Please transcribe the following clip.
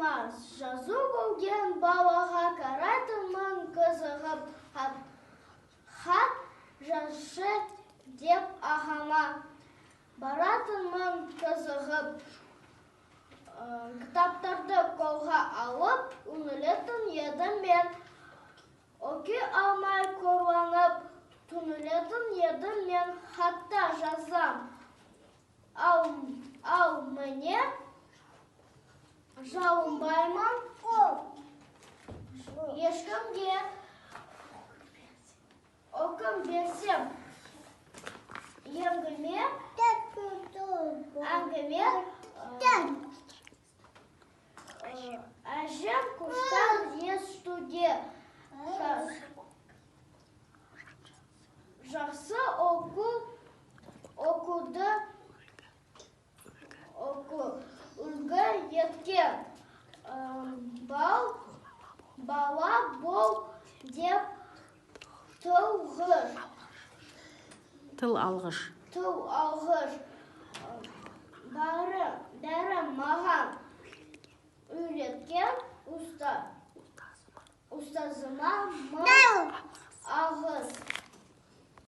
алмас. Жазу болген балаға қарайтынмын қызығып. Хат жазшы деп ағама баратынмын қызығып. Кітаптарды қолға алып, үңілетін едім мен. Оқи алмай қорланып, түңілетін едім мен. Хатта жазам. Ал міне жалынбаймын ешкімге. Оқым берсем әңгіме әжем құштар естуге. Жақсы оқуды үлгі еткен. Бала бол деп Тыл алғыш. Бәрі маған үйреткен ұстазыма мың алғыс.